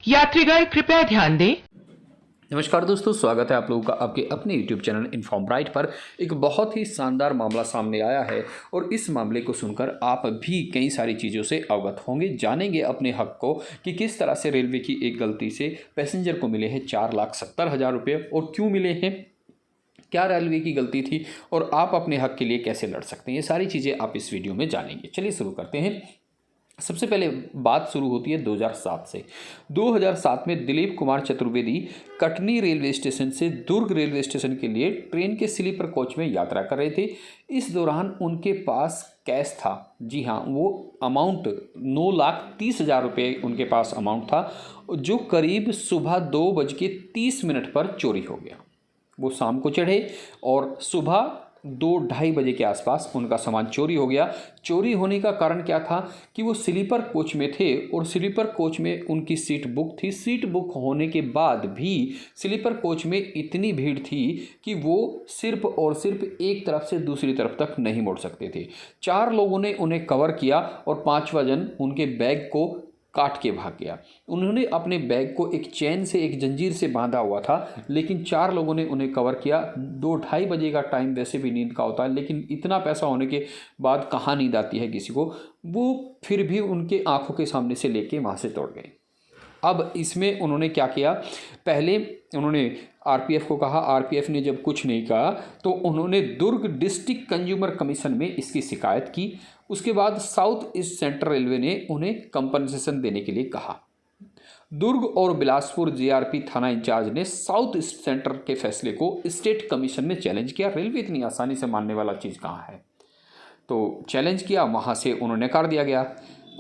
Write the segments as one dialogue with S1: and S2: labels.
S1: यात्रीगण कृपया ध्यान दें।
S2: नमस्कार दोस्तों, स्वागत है आप लोगों का आपके अपने YouTube चैनल इन्फॉर्म राइट पर। एक बहुत ही शानदार मामला सामने आया है और इस मामले को सुनकर आप भी कई सारी चीज़ों से अवगत होंगे, जानेंगे अपने हक को कि किस तरह से रेलवे की एक गलती से पैसेंजर को मिले हैं 4,70,000 रुपये और क्यों मिले हैं, क्या रेलवे की गलती थी और आप अपने हक के लिए कैसे लड़ सकते हैं। ये सारी चीज़ें आप इस वीडियो में जानेंगे। चलिए शुरू करते हैं। सबसे पहले बात शुरू होती है 2007 से। 2007 में दिलीप कुमार चतुर्वेदी कटनी रेलवे स्टेशन से दुर्ग रेलवे स्टेशन के लिए ट्रेन के स्लीपर कोच में यात्रा कर रहे थे। इस दौरान उनके पास कैश था। जी हाँ, वो अमाउंट 9,30,000 रुपये उनके पास अमाउंट था, जो करीब सुबह 2:30 पर चोरी हो गया। वो शाम को चढ़े और सुबह 2-2:30 बजे के आसपास उनका सामान चोरी हो गया। चोरी होने का कारण क्या था कि वो स्लीपर कोच में थे और स्लीपर कोच में उनकी सीट बुक थी। सीट बुक होने के बाद भी स्लीपर कोच में इतनी भीड़ थी कि वो सिर्फ और सिर्फ एक तरफ से दूसरी तरफ तक नहीं मुड़ सकते थे। 4 लोगों ने उन्हें कवर किया और 5वां जन उनके बैग को काट के भाग गया। उन्होंने अपने बैग को एक चेन से, एक जंजीर से बांधा हुआ था, लेकिन 4 लोगों ने उन्हें कवर किया। 2-2:30 बजे का टाइम वैसे भी नींद का होता है, लेकिन इतना पैसा होने के बाद कहाँ नींद आती है किसी को। वो फिर भी उनके आंखों के सामने से लेके वहाँ से तोड़ गए। अब इसमें उन्होंने क्या किया, पहले उन्होंने आरपीएफ को कहा। आरपीएफ ने जब कुछ नहीं कहा तो उन्होंने दुर्ग डिस्ट्रिक्ट कंज्यूमर कमीशन में इसकी शिकायत की। उसके बाद साउथ ईस्ट सेंट्रल रेलवे ने उन्हें कंपनसेशन देने के लिए कहा। दुर्ग और बिलासपुर जीआरपी थाना इंचार्ज ने साउथ ईस्ट सेंटर के फैसले को स्टेट कमीशन में चैलेंज किया। रेलवे इतनी आसानी से मानने वाला चीज़ कहाँ है, तो चैलेंज किया, वहाँ से उन्होंने नकार दिया गया।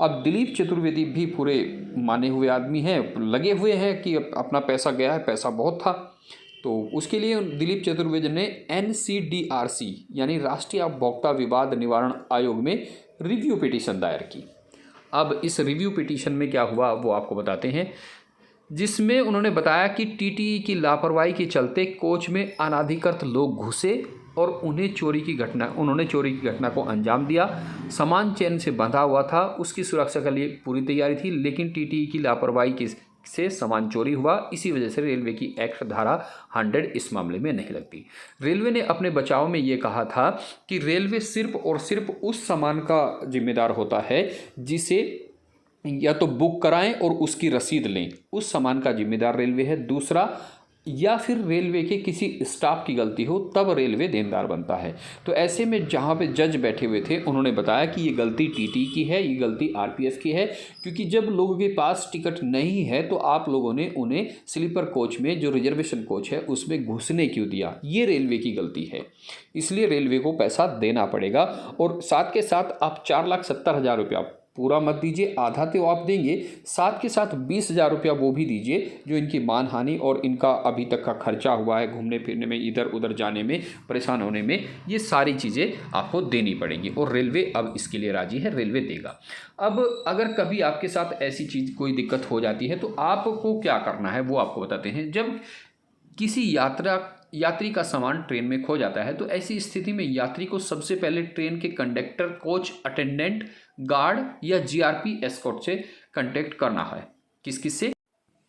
S2: अब दिलीप चतुर्वेदी भी पूरे माने हुए आदमी हैं, लगे हुए हैं कि अपना पैसा गया है, पैसा बहुत था, तो उसके लिए दिलीप चतुर्वेदी ने NCDRC यानी राष्ट्रीय उपभोक्ता विवाद निवारण आयोग में रिव्यू पिटीशन दायर की। अब इस रिव्यू पिटीशन में क्या हुआ वो आपको बताते हैं, जिसमें उन्होंने बताया कि टीटीई की लापरवाही के चलते कोच में अनाधिकृत लोग घुसे और उन्होंने चोरी की घटना को अंजाम दिया। सामान चेन से बंधा हुआ था, उसकी सुरक्षा के लिए पूरी तैयारी थी, लेकिन टीटीई की लापरवाही से सामान चोरी हुआ। इसी वजह से रेलवे की एक्ट धारा 100 इस मामले में नहीं लगती। रेलवे ने अपने बचाव में ये कहा था कि रेलवे सिर्फ और सिर्फ उस सामान का जिम्मेदार होता है जिसे या तो बुक कराएं और उसकी रसीद लें, उस सामान का जिम्मेदार रेलवे है। दूसरा, या फिर रेलवे के किसी स्टाफ की गलती हो तब रेलवे देनदार बनता है। तो ऐसे में जहाँ पे जज बैठे हुए थे उन्होंने बताया कि ये गलती टीटी की है, ये गलती आरपीएफ की है, क्योंकि जब लोगों के पास टिकट नहीं है तो आप लोगों ने उन्हें स्लीपर कोच में, जो रिजर्वेशन कोच है, उसमें घुसने क्यों दिया, ये रेलवे की गलती है। इसलिए रेलवे को पैसा देना पड़ेगा। और साथ के साथ आप 4,70,000 रुपया पूरा मत दीजिए, आधा तो आप देंगे, साथ के साथ 20,000 रुपया वो भी दीजिए जो इनकी मानहानि और इनका अभी तक का खर्चा हुआ है, घूमने फिरने में, इधर उधर जाने में, परेशान होने में, ये सारी चीज़ें आपको देनी पड़ेंगी। और रेलवे अब इसके लिए राजी है, रेलवे देगा। अब अगर कभी आपके साथ ऐसी चीज़ कोई दिक्कत हो जाती है तो आपको क्या करना है वो आपको बताते हैं। जब किसी यात्री का सामान ट्रेन में खो जाता है तो ऐसी स्थिति में यात्री को सबसे पहले ट्रेन के कंडक्टर, कोच अटेंडेंट, गार्ड या जीआरपी एस्कॉर्ट से कांटेक्ट करना है। किस से?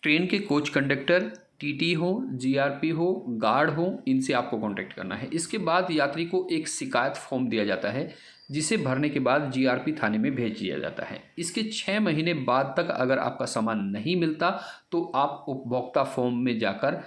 S2: ट्रेन के कोच कंडक्टर, टीटी हो, जीआरपी हो, गार्ड हो, इनसे आपको कांटेक्ट करना है। इसके बाद यात्री को एक शिकायत फॉर्म दिया जाता है, जिसे भरने के बाद जीआरपी थाने में भेज दिया जाता है। इसके 6 महीने बाद तक अगर आपका सामान नहीं मिलता तो आप उपभोक्ता फॉर्म में जाकर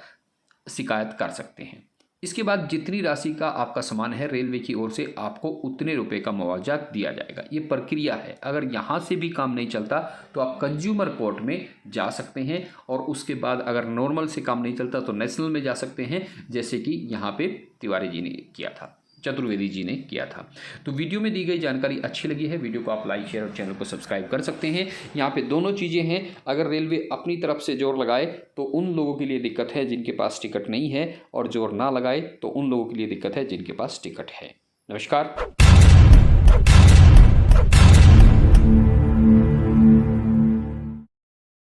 S2: शिकायत कर सकते हैं। इसके बाद जितनी राशि का आपका सामान है रेलवे की ओर से आपको उतने रुपए का मुआवजा दिया जाएगा। ये प्रक्रिया है। अगर यहाँ से भी काम नहीं चलता तो आप कंज्यूमर कोर्ट में जा सकते हैं, और उसके बाद अगर नॉर्मल से काम नहीं चलता तो नेशनल में जा सकते हैं, जैसे कि यहाँ पे तिवारी जी ने किया था, चतुर्वेदी जी ने किया था। तो वीडियो में दी गई जानकारी अच्छी लगी है, वीडियो को आप लाइक, शेयर और चैनल को सब्सक्राइब कर सकते हैं। यहाँ पे दोनों चीज़ें हैं। अगर रेलवे अपनी तरफ से जोर लगाए तो उन लोगों के लिए दिक्कत है जिनके पास टिकट नहीं है, और जोर ना लगाए तो उन लोगों के लिए दिक्कत है जिनके पास टिकट है। नमस्कार।